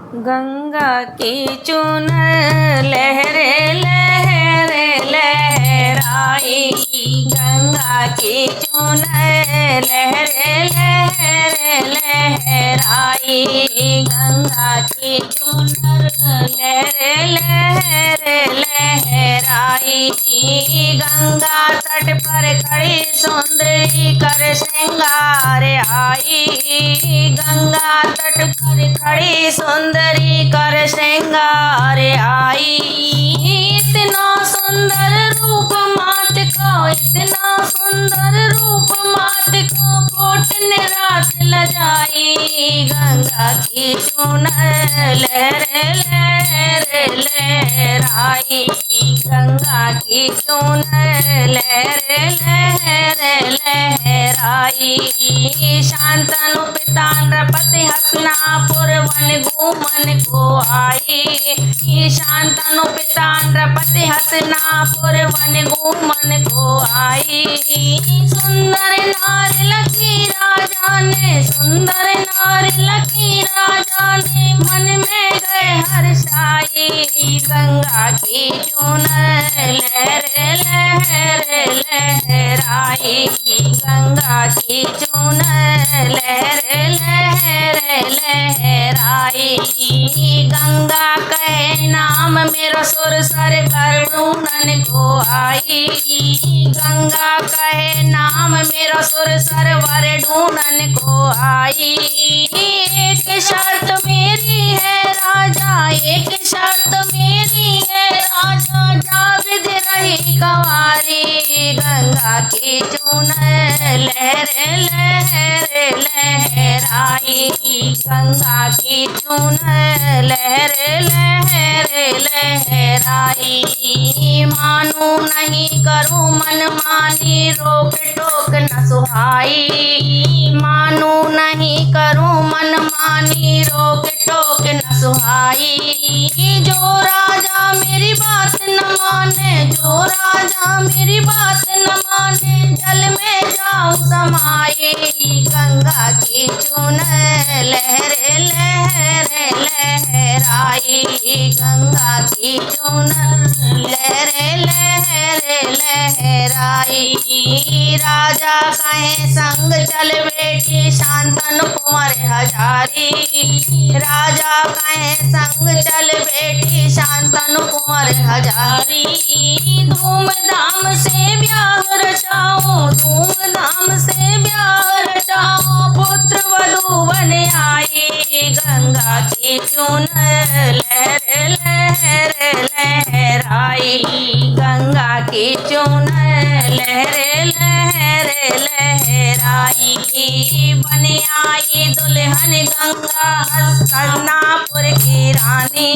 गंगा की चुनर लहरे लहरे लहराई। गंगा की चुनर लहरे लहरे लहराई। गंगा की चुनर लहरे लहरे लहराई। गंगा तट पर खड़ी सुंदरी कर श्रृंगार आई। गंगा तट पर खड़ी सुंदरी कर श्रृंगार आई। इतना सुंदर रूप मात को, इतना सुंदर रूप मात को कोट निराश लजाई। गंगा की चुनर लहरे लहरे लहराई। गंगा की चुनर लहरे लहरे लहराई। शांतनु पिता नृपति हस्तिनापुर वन घूमन को आई। शांतनु पिता नृपति हस्तिनापुर वन घूमन को आई। सुंदर नारी लखी राजा ने, सुंदर नारी लखी राजा ने मन में गए हर्षाई। गंगा की चुनर लहरे लहरे लहराई। गंगा की चुनर लहरे लहरे लहराई। गंगा कहे नाम मेरा सुर सर कर ढूंढन को आई। गंगा कहे नाम मेरा सुर सर वर ढूंढन को आई। एक शर्त मेरी है राजा, एक शर्त मेरी है राजा, जाविद रही कंवारी। गंगा की चुनर लहरे लहरे लहराई। गंगा की चुनर लहरे लहरे लहराई। मानू नहीं करूँ मन मानी, रोक टोक न सुहाई। मानू नहीं करूँ मन मानी, रोक टोक न सुहाई। जो राजा मेरी बात न माने, जो राजा मेरी बात न माने, जल में जाऊं समाई। गंगा की चुनर लहरे लहरे लहराई। गंगा की चुनर लहरे लहरे लहराई। राजा कहे संग चल बेटी शांतनु कुंवर हजारी। राजा कहे संग चल बेटी शांतनु कुंवर हजारी। धूमधाम से ब्याह रचाऊं, धूमधाम से ब्याह रचाऊं, पुत्र वधू बन आई। गंगा की चुनर लहरे लहरे लहराई। गंगा की चुनर लहरे लहरे लहराई। बन आई दुल्हन गंगा हस्तिनापुर की रानी।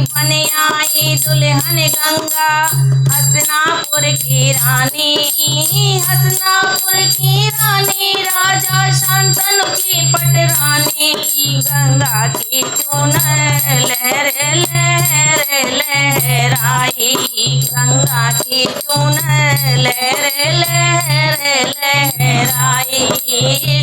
बन आई दुल्हन गंगा हस्तिनापुर की रानी। हस्तिनापुर की रानी राजा शांतनु की पटरानी। गंगा की चुनर लहरे लहरे लहराई। गंगा की चुनर लहरे लहरे लहराई।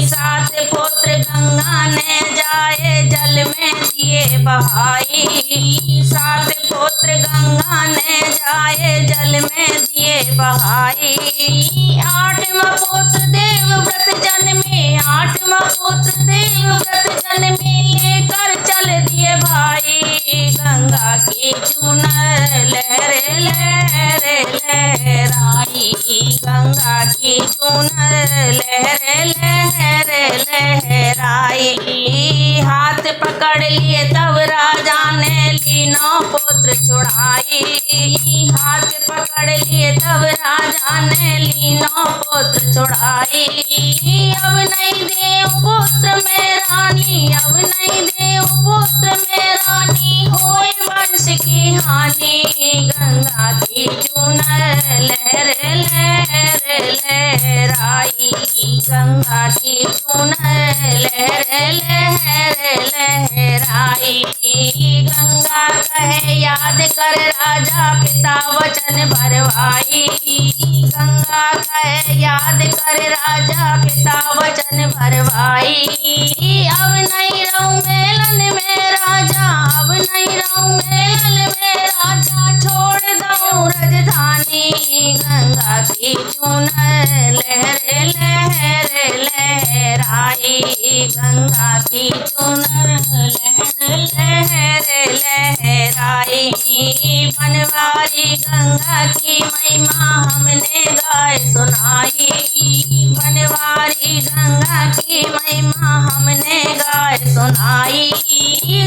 सात पुत्र गंगा ने जाए जल में दिए बहाई। सात पुत्र गंगा ने जाए जल में दिए बहाई। आठवां पुत्र देवव्रत जन्मे, आठवां पुत्र देवव्रत जन्मे, लेकर चल दिए भाई। गंगा की चुनर लहरे लहरे लहराई। गंगा की चुनर लहरे लहरे लहराई। हाथ पकड़ लिए तब राजा ने ली नौ पुत्र छुड़ाई। हाथ पकड़ लिए तब राजा ने ली नौ पुत्र छुड़ाई। अब नहीं देव पुत्र में रानी, अब नहीं देव पुत्र में रानी, होए वंश की हानि। गंगा की चुनर लहरे लहरे लहराई। गंगा की चुनर लहरे लहरे लहराई। गंगा कहे याद कर राजा पिता वचन भरवाई। गंगा कहे याद कर राजा पिता वचन भरवाई। अब नहीं रहूं मेलन में राजा, गंगा की चुनर लहर लहर लहराई। बनवारी गंगा की महिमा हमने गाय सुनाई। बनवारी गंगा की महिमा हमने गाय सुनाई।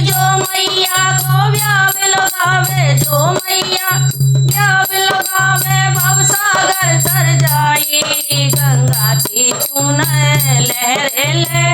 जो मैया को व्याव लगावे, जो मैया व्याव लगावे भवसागर तर जाई। गंगा की चुनर लहर लहर